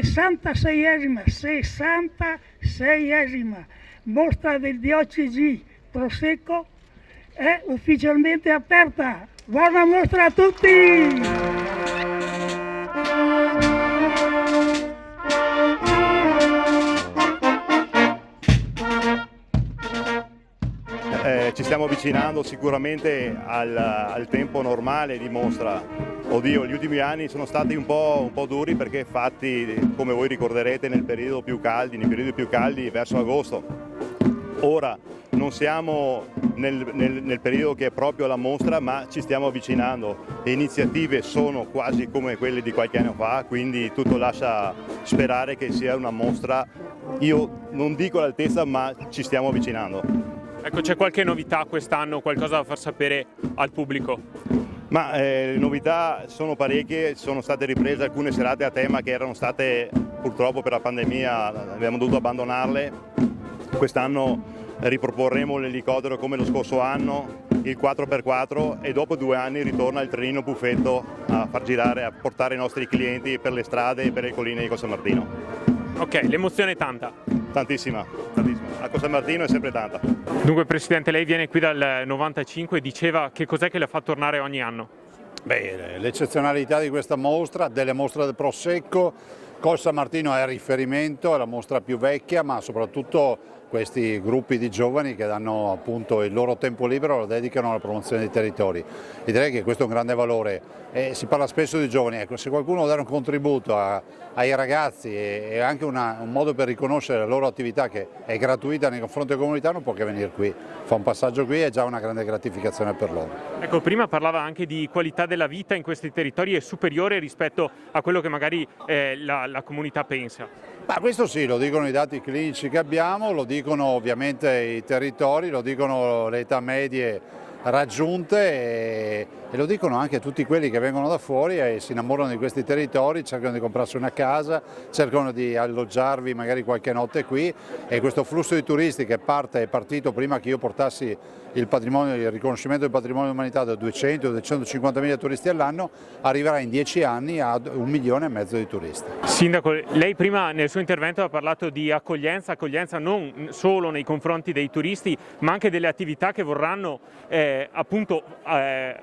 66esima mostra del DOCG Prosecco è ufficialmente aperta. Buona mostra a tutti! Ci stiamo avvicinando sicuramente al tempo normale di mostra. Oddio, gli ultimi anni sono stati un po' duri perché fatti, come voi ricorderete, nei periodi più caldi verso agosto. Ora non siamo nel periodo che è proprio la mostra, ma ci stiamo avvicinando. Le iniziative sono quasi come quelle di qualche anno fa, quindi tutto lascia sperare che sia una mostra, io non dico all'altezza, ma ci stiamo avvicinando. Ecco, c'è qualche novità quest'anno, qualcosa da far sapere al pubblico? Ma le novità sono parecchie, sono state riprese alcune serate a tema che erano state purtroppo per la pandemia, abbiamo dovuto abbandonarle. Quest'anno riproporremo l'elicottero come lo scorso anno, il 4x4, e dopo 2 anni ritorna il trenino buffetto a far girare, a portare i nostri clienti per le strade e per le colline di Col San Martino. Ok, l'emozione è tanta. Tantissima. A Col San Martino è sempre tanta. Dunque Presidente, lei viene qui dal 95, diceva che cos'è che la fa tornare ogni anno? Beh, l'eccezionalità di questa mostra, delle mostre del Prosecco. Col San Martino è riferimento, è la mostra più vecchia, ma soprattutto questi gruppi di giovani che danno appunto il loro tempo libero, lo dedicano alla promozione dei territori. E direi che questo è un grande valore. Si parla spesso di giovani, ecco, se qualcuno vuole dare un contributo ai ragazzi e anche un modo per riconoscere la loro attività che è gratuita nei confronti della comunità, non può che venire qui. Fa un passaggio qui, è già una grande gratificazione per loro. Ecco, prima parlava anche di qualità della vita in questi territori, è superiore rispetto a quello che magari la comunità pensa. Ma questo sì, lo dicono i dati clinici che abbiamo, lo dicono ovviamente i territori, lo dicono le età medie raggiunte e lo dicono anche tutti quelli che vengono da fuori e si innamorano di questi territori, cercano di comprarsi una casa, cercano di alloggiarvi magari qualche notte qui, e questo flusso di turisti che è partito prima che io portassi il riconoscimento del patrimonio dell'umanità da 200-250 mila turisti all'anno, arriverà in 10 anni a 1,5 milioni di turisti. Sindaco, lei prima nel suo intervento ha parlato di accoglienza non solo nei confronti dei turisti, ma anche delle attività che vorranno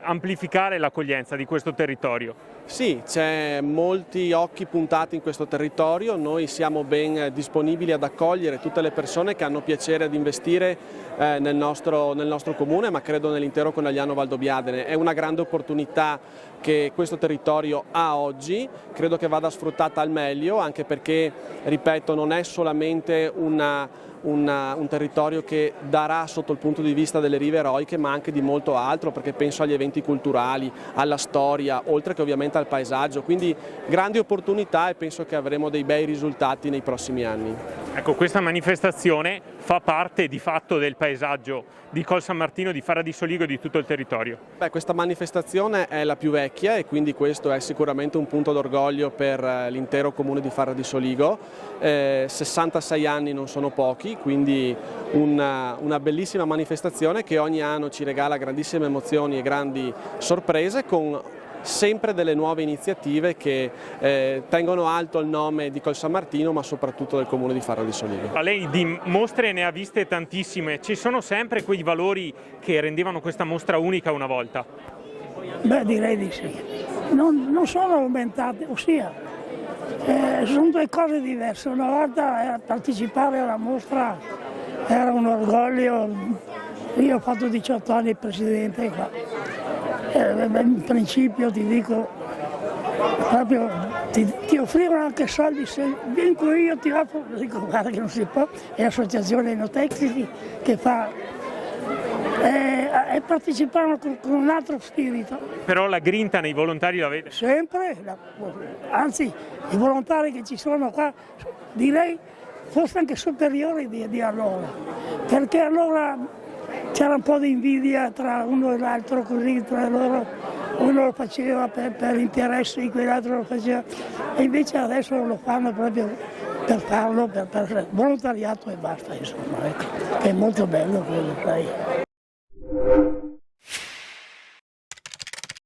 amplificare l'accoglienza di questo territorio. Sì, c'è molti occhi puntati in questo territorio, noi siamo ben disponibili ad accogliere tutte le persone che hanno piacere ad investire nel nostro comune, ma credo nell'intero Conegliano Valdobbiadene. È una grande opportunità che questo territorio ha oggi, credo che vada sfruttata al meglio, anche perché, ripeto, non è solamente un territorio che darà sotto il punto di vista delle rive eroiche, ma anche di molto altro, perché penso agli eventi culturali, alla storia, oltre che ovviamente al paesaggio, quindi grandi opportunità e penso che avremo dei bei risultati nei prossimi anni. Ecco, questa manifestazione fa parte di fatto del paesaggio di Col San Martino, di Fara di Soligo e di tutto il territorio. Beh, questa manifestazione è la più vecchia e quindi questo è sicuramente un punto d'orgoglio per l'intero comune di Fara di Soligo. 66 anni non sono pochi, quindi una bellissima manifestazione che ogni anno ci regala grandissime emozioni e grandi sorprese, con sempre delle nuove iniziative che tengono alto il nome di Col San Martino, ma soprattutto del comune di Fara di Soligo. Lei di mostre ne ha viste tantissime, ci sono sempre quei valori che rendevano questa mostra unica una volta? Beh, direi di sì. Non sono aumentate, ossia, sono due cose diverse. Una volta partecipare alla mostra era un orgoglio, io ho fatto 18 anni presidente qua. In principio ti dico, proprio ti offrivano anche soldi, se vinco io ti offro, dico guarda che non si può, è l'associazione Enotecnici che fa, e partecipavano con un altro spirito. Però la grinta nei volontari la vede? Sempre, anzi i volontari che ci sono qua direi forse anche superiori di allora, perché allora c'era un po' di invidia tra uno e l'altro, così tra loro, uno lo faceva per interessi, quell'altro lo faceva, e invece adesso lo fanno proprio per farlo, per volontariato e basta, insomma, ecco. È molto bello quello, sai.